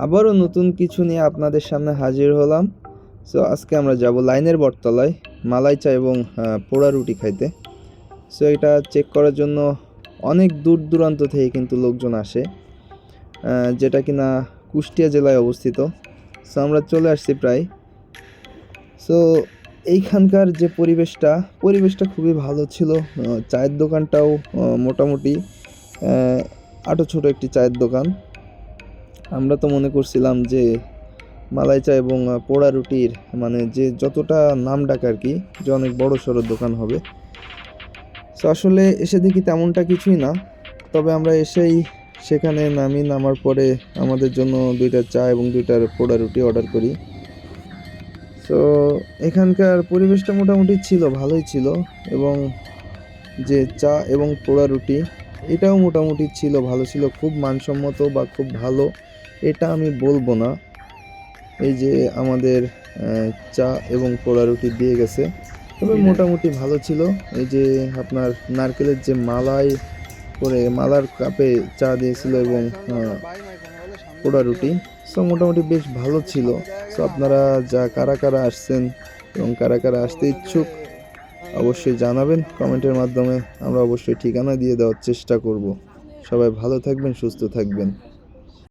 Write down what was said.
আবারও নতুন কিছু নিয়ে আপনাদের সামনে হাজির হলাম। সো আজকে আমরা যাব লাইনের বটতলায় মালাই চা এবং পোড়া রুটি খাইতে। সো এটা চেক করার জন্য অনেক দূর দূরান্ত থেকে কিন্তু লোকজন আসে, যেটা কিনা কুষ্টিয়া জেলায় অবস্থিত। সো আমরা চলে আসছি প্রায়। সো এইখানকার যে পরিবেশটা খুবই ভালো ছিল। চায়ের দোকানটাও মোটামুটি আটো ছোটো একটি চায়ের দোকান। আমরা তো মনে করছিলাম যে মালাই চা এবং পোড়া রুটির মানে যে যতটা নাম ডাক আর কি, যে অনেক বড় সড়ো দোকান হবে। সো আসলে এসে দেখি তেমনটা কিছুই না। তবে আমরা সেখানে নামার পরে আমাদের জন্য 2টা চা এবং 2টার পোড়া রুটি অর্ডার করি। সো এখানকার পরিবেশটা মোটামুটি ছিল, ভালোই ছিল, এবং যে চা এবং পোড়া রুটি এটাও মোটামুটি ছিল, ভালো ছিল। খুব মানসম্মত বা খুব ভালো এটা আমি বলবো না। এই যে আমাদের চা এবং পোড়া রুটি দিয়ে গেছে, তবে মোটামুটি ভালো ছিল। এই যে আপনার নারকেলের যে মালার কাপে চা দিয়েছিল এবং পোড়া রুটি, সো মোটামুটি বেশ ভালো ছিল। সো আপনারা কারা কারা আসছেন এবং কারা কারা আসতে ইচ্ছুক অবশ্যই জানাবেন কমেন্টের মাধ্যমে। আমরা অবশ্যই ঠিকানা দিয়ে দেওয়ার চেষ্টা করব। সবাই ভালো থাকবেন, সুস্থ থাকবেন।